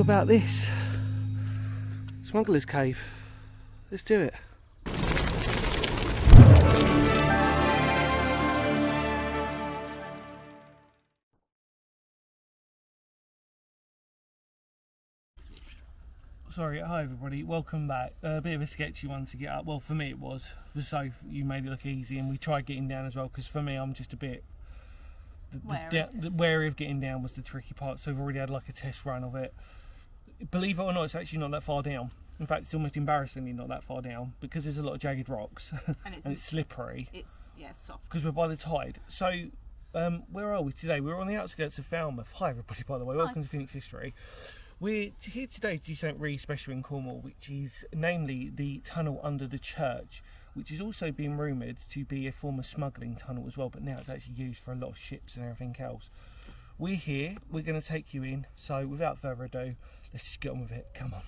about this? Smuggler's Cave. Let's do it. Sorry, hi everybody, welcome back. A bit of a sketchy one to get up. Well, for me it was. For Soph, you made it look easy, and we tried getting down as well, because for me I'm just a bit the wary of getting down was the tricky part. So we've already had like a test run of it. Believe it or not, it's actually not that far down. In fact, it's almost embarrassingly not that far down, because there's a lot of jagged rocks and it's slippery. It's soft. Because we're by the tide. So where are we today? We're on the outskirts of Falmouth. Hi everybody, by the way. Welcome to Phoenix History. We're here today to do something really special in Cornwall, which is namely the tunnel under the church, which is also being rumoured to be a former smuggling tunnel as well, but now it's actually used for a lot of ships and everything else. We're here, we're going to take you in, so without further ado, let's just get on with it. Come on.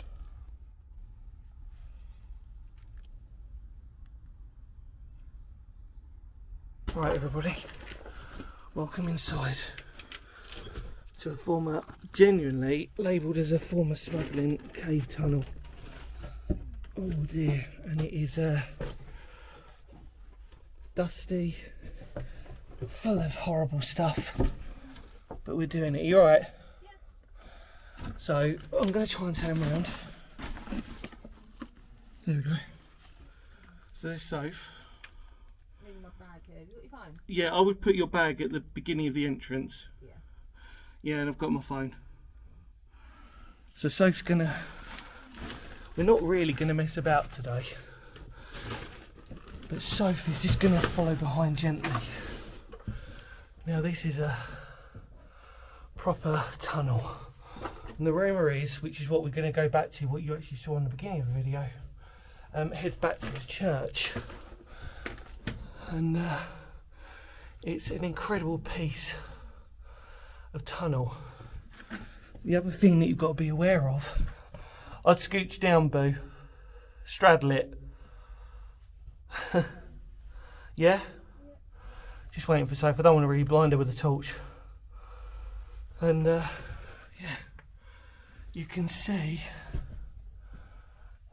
Right everybody, welcome inside to a former, genuinely labelled as a former smuggling cave tunnel. Oh dear, and it is dusty, full of horrible stuff, but we're doing it. You alright? Yeah. So I'm going to try and turn around. There we go. So there's Soph. Leaving my bag here. You got your phone? Yeah, I would put your bag at the beginning of the entrance. Yeah. Yeah, and I've got my phone. So Soph's gonna... We're not really gonna mess about today. But Soph is just gonna follow behind gently. Now this is a proper tunnel. And the rumour is, which is what we're gonna go back to, what you actually saw in the beginning of the video, head back to the church. And it's an incredible piece of tunnel. The other thing that you've got to be aware of, I'd scooch down, boo, straddle it. Yeah? Just waiting for Soph. I don't want to really blind her with a torch. And yeah, you can see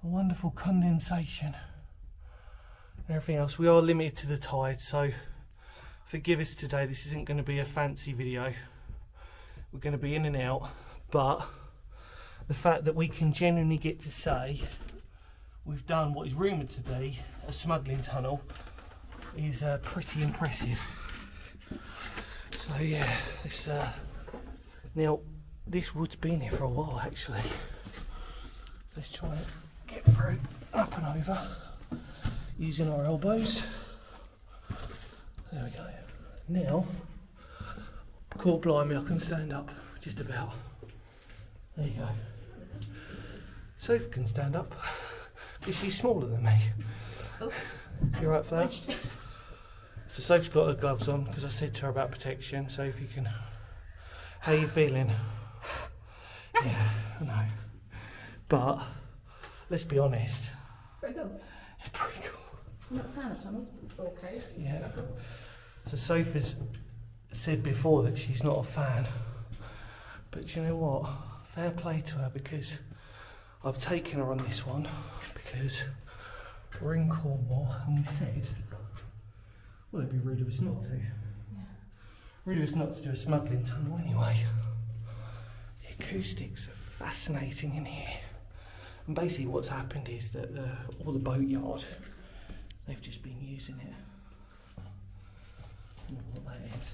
a wonderful condensation and everything else. We are limited to the tide, so forgive us today. This isn't going to be a fancy video. We're going to be in and out, but the fact that we can genuinely get to say we've done what is rumoured to be a smuggling tunnel is pretty impressive. So yeah, it's now this wood's been here for a while actually. Let's try and get through, up and over, using our elbows. There we go. Now, cool, blimey, I can stand up, just about. There you go. Soph can stand up, because she's smaller than me. Oh. You right for that? So Soph's got her gloves on, because I said to her about protection. So if you can... How are you feeling? Yeah, I know. But, let's be honest. Pretty good. It's pretty cool. I'm not a fan of tunnels. Okay. Yeah. So Soph has said before that she's not a fan, but you know what? Fair play to her, because I've taken her on this one because we're in Cornwall and we said, well, it'd be rude of us not to. Yeah. Rude of us not to do a smuggling tunnel anyway. The acoustics are fascinating in here. And basically what's happened is that all the boatyard, they've just been using it. I don't know what that is.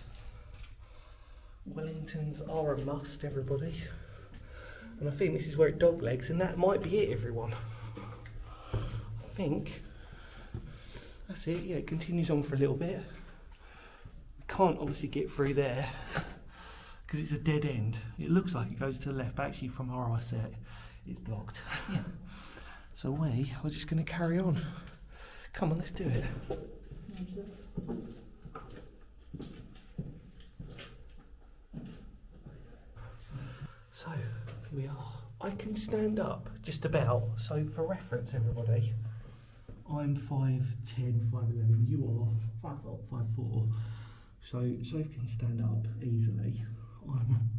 Wellingtons are a must, everybody. And I think this is where it dog legs, and that might be it, everyone. I think that's it. Yeah, it continues on for a little bit. We can't obviously get through there because it's a dead end. It looks like it goes to the left, but actually from our eyesight, it's blocked. Yeah. So we are just going to carry on. Come on, let's do it. So, here we are. I can stand up, just about. So, for reference, everybody, I'm 5'10", 5'11". You are 5'4". So, Soph can stand up easily. I'm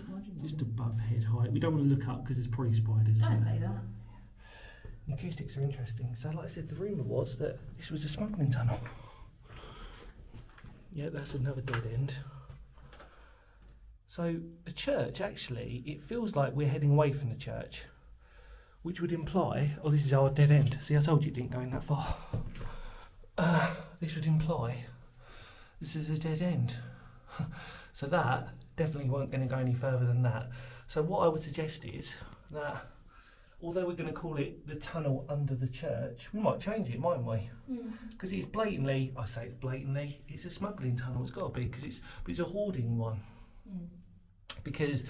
Why do you not? Just above head height. We don't want to look up because there's probably spiders. Don't in there. say that. The acoustics are interesting. So like I said, the rumour was that this was a smuggling tunnel. Yeah, that's another dead end. So the church, actually, it feels like we're heading away from the church, which would imply, oh, this is our dead end. See, I told you it didn't go in that far. This would imply this is a dead end. So that definitely weren't going to go any further than that. So what I would suggest is that, although we're going to call it the tunnel under the church, we might change it, mightn't we? Because it's blatantly, I say it's blatantly, it's a smuggling tunnel. It's got to be, because it's a hoarding one. Because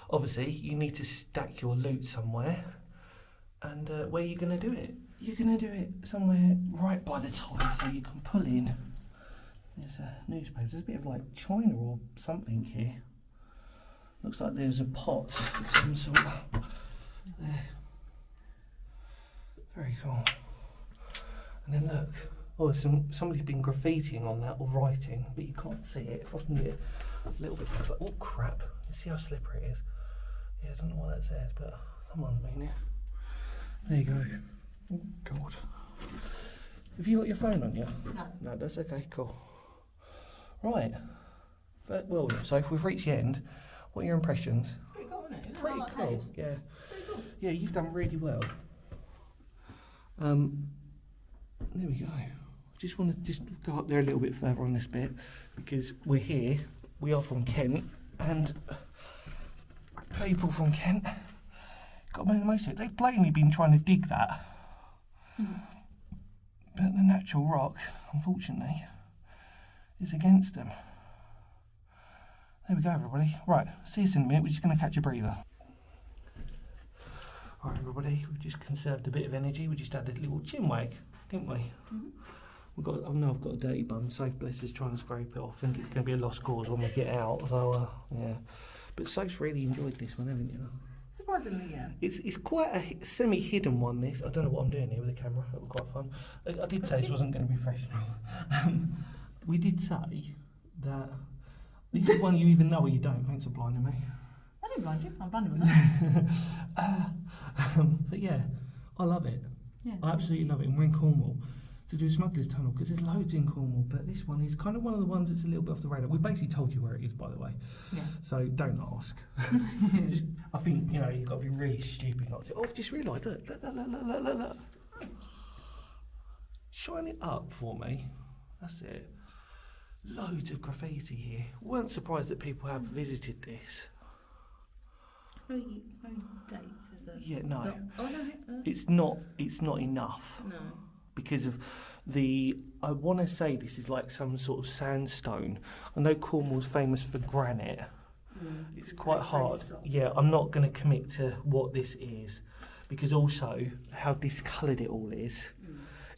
obviously you need to stack your loot somewhere, and where are you going to do it? You're going to do it somewhere right by the tide, so you can pull in. There's a newspaper. There's a bit of like china or something here. Looks like there's a pot of some sort. There. Very cool. And then look. Oh, somebody's been graffitiing on that or writing, but you can't see it. If I can get a little bit closer. Oh crap! You see how slippery it is? Yeah, I don't know what that says, but someone's been here. There you go. Oh God. Have you got your phone on you? No. No, that's okay. Cool. Right. Well, so if we've reached the end, what are your impressions? Pretty cool, isn't it? Pretty Like cool. caves. Yeah. Pretty cool. Yeah, you've done really well. There we go. I just want to just go up there a little bit further on this bit, because we're here. We are from Kent, and people from Kent got to make the most of it. They've blatantly been trying to dig that, but the natural rock, unfortunately, is against them. There we go, everybody. Right, see us in a minute. We're just going to catch a breather. Alright, everybody, we've just conserved a bit of energy. We just had a little chin wag, didn't we? I know I've got a dirty bum. Soph, bless us, trying to scrape it off. I think it's going to be a lost cause when we get out. So, yeah. But Soph's really enjoyed this one, haven't you? Surprisingly, yeah. It's quite a semi-hidden one, this. I don't know what I'm doing here with the camera. That was quite fun. I did say this wasn't going to be professional. We did say that this is one you either know or you don't. Thanks for blinding me. I didn't blind you. I'm blinded myself. But yeah, I love it. Yeah. I absolutely love it. And we're in Cornwall to do Smugglers Tunnel, because there's loads in Cornwall, but this one is kind of one of the ones that's a little bit off the radar. We basically told you where it is, by the way. Yeah. So don't ask. I think, you know, you've got to be really stupid not to. Oh, I've just realised, look. Shine it up for me. That's it. Loads of graffiti here. Weren't surprised that people have visited this. It's very dates, is it? Yeah, no. Oh, no. It's not enough. No. Because of I want to say this is like some sort of sandstone. I know Cornwall's famous for granite. It's quite hard. Yeah, I'm not going to commit to what this is, because also how discoloured it all is.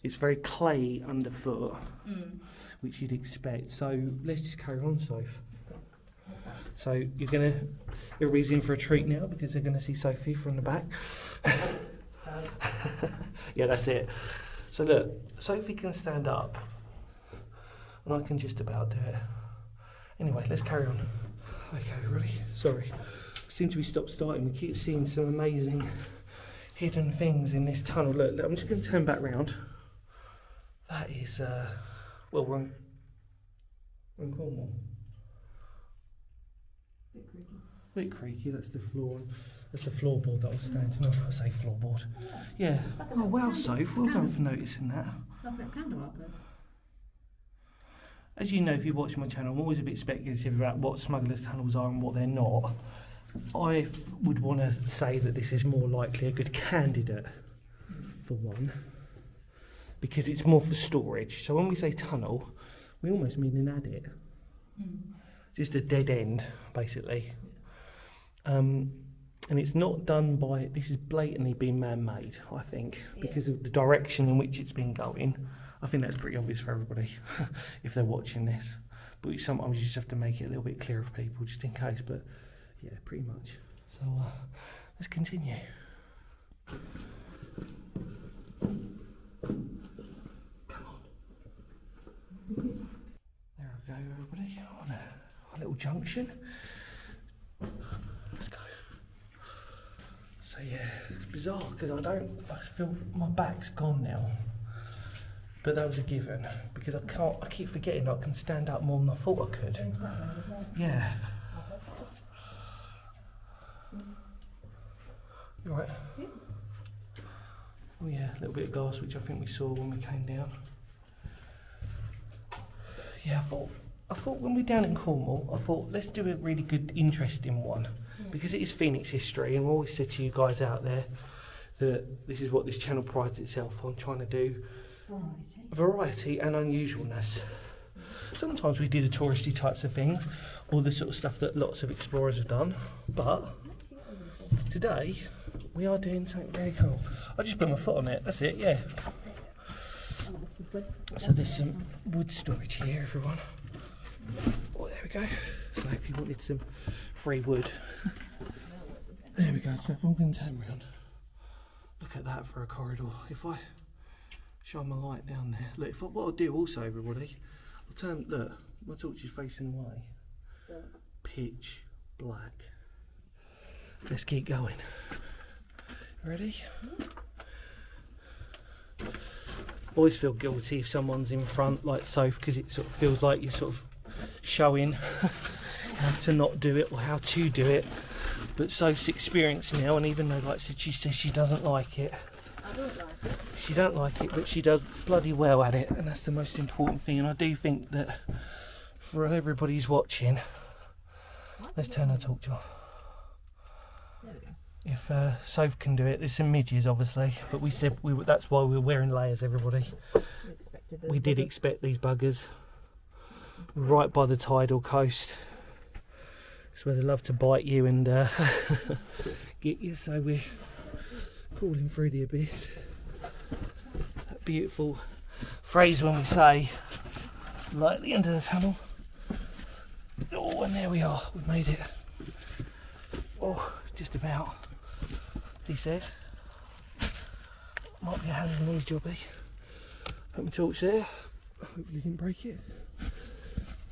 It's very clay underfoot, which you'd expect. So let's just carry on, Soph. So everybody's in for a treat now, because they're going to see Sophie from the back. Yeah, that's it. So look, Sophie can stand up, and I can just about do it. Anyway, let's carry on. Okay, everybody, sorry. We seem to be stop-starting. We keep seeing some amazing hidden things in this tunnel. Look, I'm just going to turn back round. That is, well, we're in Cornwall. Bit creaky, that's the floor. That's the floorboard that I was standing on. I say floorboard. Yeah. Oh, well, Soph, well done for noticing that. It's like a candle archive. As you know, if you watch my channel, I'm always a bit speculative about what smugglers' tunnels are and what they're not. I would want to say that this is more likely a good candidate, for one, because it's more for storage. So when we say tunnel, we almost mean an adit. Just a dead end, basically. And it's not done by, this is blatantly been man-made, I think, because of the direction in which it's been going. I think that's pretty obvious for everybody if they're watching this. But sometimes you just have to make it a little bit clearer for people, just in case. But yeah, pretty much. So let's continue. Come on. There we go, everybody, on a little junction. bizarre because I feel my back's gone now. But that was a given because I keep forgetting I can stand up more than I thought I could. Yeah. You alright? Yeah. Oh yeah, a little bit of glass which I think we saw when we came down. Yeah, I thought when we're down in Cornwall, I thought let's do a really good, interesting one. Because it is Phoenix history, and we always said to you guys out there that this is what this channel prides itself on, trying to do variety and unusualness. Sometimes we do the touristy types of things, or the sort of stuff that lots of explorers have done, but today we are doing something very cool. I just put my foot on it, that's it, yeah. So there's some wood storage here, everyone. Oh, there we go. So if you wanted some free wood. There we go, so if I'm going to turn around, look at that for a corridor. If I shine my light down there, look, what I'll do also, everybody, I'll turn, look, my torch is facing away. Pitch black. Let's keep going. Ready? Always feel guilty if someone's in front, like Soph, because it sort of feels like you're sort of showing how to not do it or how to do it. But Soph's experienced now, and even though, like I said, she says she doesn't like it. I don't like it. She don't like it, but she does bloody well at it, and that's the most important thing. And I do think that for everybody who's watching, let's turn the torch off. There we go. If Soph can do it, there's some midges obviously, but we said that's why we were wearing layers, everybody. We did expect these buggers. We're right by the tidal coast. It's where they love to bite you and get you, so we're crawling through the abyss. That beautiful phrase when we say, light at the end of the tunnel. Oh, and there we are, we've made it. Oh, just about, he says. Might be a hand and knees jobby. Put my torch there, hopefully didn't break it.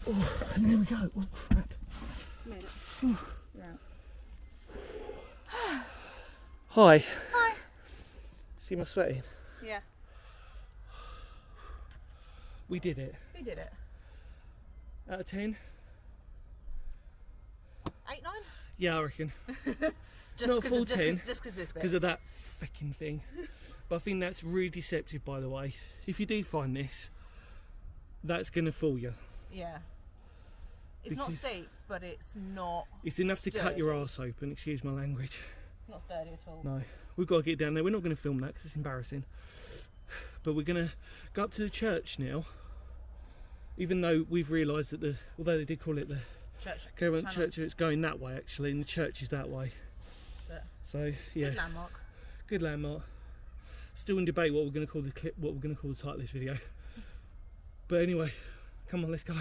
Oh, and there we go, oh crap. Made it. You're out. Hi. Hi. See my sweating? Yeah. We did it. We did it. Out of 10? 8, 9? Yeah, I reckon. Just Not full 10. Just because this bit. Because of that fucking thing. But I think that's really deceptive, by the way. If you do find this, that's going to fool you. Yeah. It's not steep, but it's not It's enough sturdy. to cut your arse open, excuse my language. It's not sturdy at all. No, we've got to get down there. We're not going to film that because it's embarrassing. But we're going to go up to the church now. Even though we've realised that although they did call it the Church. church, it's going that way actually, and the church is that way. But So yeah, good landmark. good landmark. Still in debate what we're going to call the clip, what we're going to call the title of this video. But anyway, come on, let's go.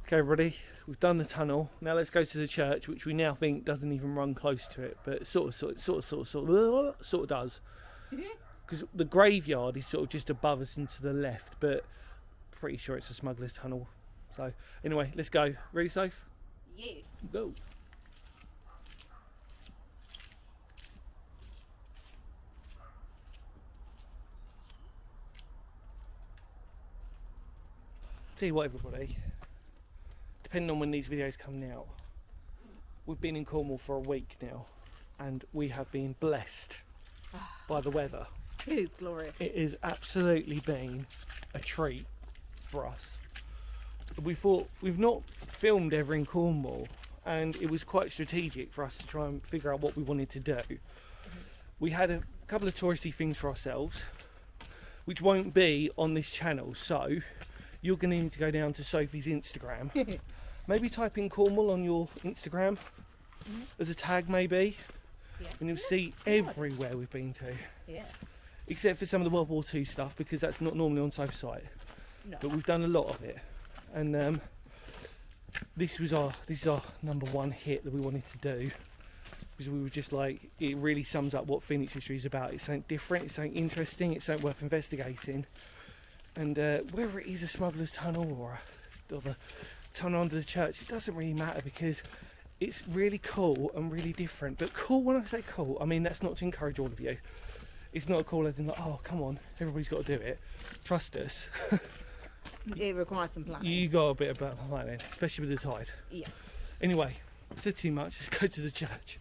Okay everybody, we've done the tunnel. Now let's go to the church, which we now think doesn't even run close to it, but it sort of does. Because the graveyard is sort of just above us and to the left, but pretty sure it's a Smuggler's tunnel. So anyway, let's go. Ready, Soph? Yeah. Go. Tell you what everybody, depending on when these videos come out, we've been in Cornwall for a week now and we have been blessed by the weather. It's glorious. It has absolutely been a treat for us. We thought, we've not filmed ever in Cornwall, and it was quite strategic for us to try and figure out what we wanted to do. We had a couple of touristy things for ourselves, which won't be on this channel, so you're going to need to go down to Sophie's Instagram. Maybe type in Cornwall on your Instagram as a tag maybe, and you'll see everywhere we've been to. Yeah. Except for some of the World War II stuff, because that's not normally on Soph's site. No. But we've done a lot of it. And this is our number one hit that we wanted to do. Because we were just like, it really sums up what Phoenix history is about. It's something different, it's something interesting, it's something worth investigating. And whether it is a smuggler's tunnel or the tunnel under the church, it doesn't really matter because it's really cool and really different. But cool, when I say cool, I mean that's not to encourage all of you. It's not cool as in like, oh come on, everybody's got to do it. Trust us. It requires some planning. You got a bit about planning, especially with the tide. Yes. Anyway, said too much. Let's go to the church.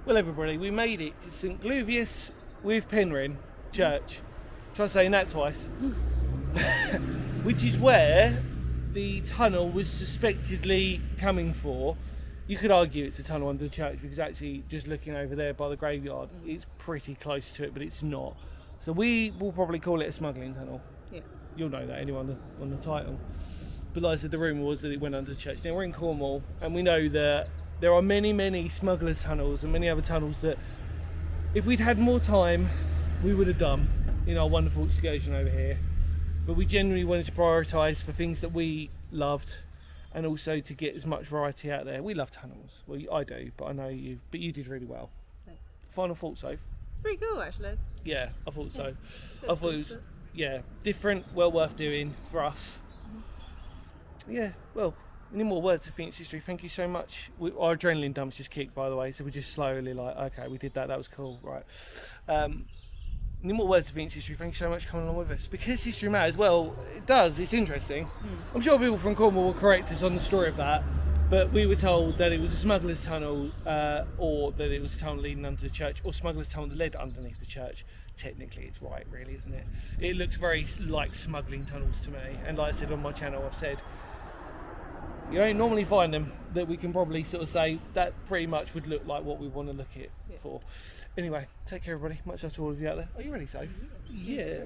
Well, everybody, we made it to St Gluvius with Penryn Church. Try saying that twice. Which is where the tunnel was suspectedly coming for. You could argue it's a tunnel under the church because actually just looking over there by the graveyard, it's pretty close to it, but it's not. So we will probably call it a smuggling tunnel. Yeah. You'll know that anyway on the title. But like I said, the rumour was that it went under the church. Now we're in Cornwall and we know that there are many smugglers tunnels and many other tunnels that if we'd had more time we would have done in our wonderful excursion over here, but we generally wanted to prioritise for things that we loved and also to get as much variety out there. We love tunnels. Well, I do, but I know you did really well. Thanks. Final thoughts, Soph? It's pretty cool, actually. Yeah, I thought so. Bit I thought it was expensive. different, well worth doing for us. Yeah, well, any more words of Phoenix history? Thank you so much. Our adrenaline dumps just kicked, by the way, so we're just slowly like, okay, we did that, that was cool, right. Any more words of Phoenix history? Thank you so much for coming along with us. Because history matters, well, it does, it's interesting. I'm sure people from Cornwall will correct us on the story of that, but we were told that it was a smuggler's tunnel, or that it was a tunnel leading under the church, or smuggler's tunnel that led underneath the church. Technically it's right, really, isn't it? It looks very like smuggling tunnels to me, and like I said on my channel, I've said you don't normally find them that we can probably sort of say that pretty much would look like what we want to look at for. Anyway, take care everybody, much love to all of you out there. Are you ready, Soph? Yeah.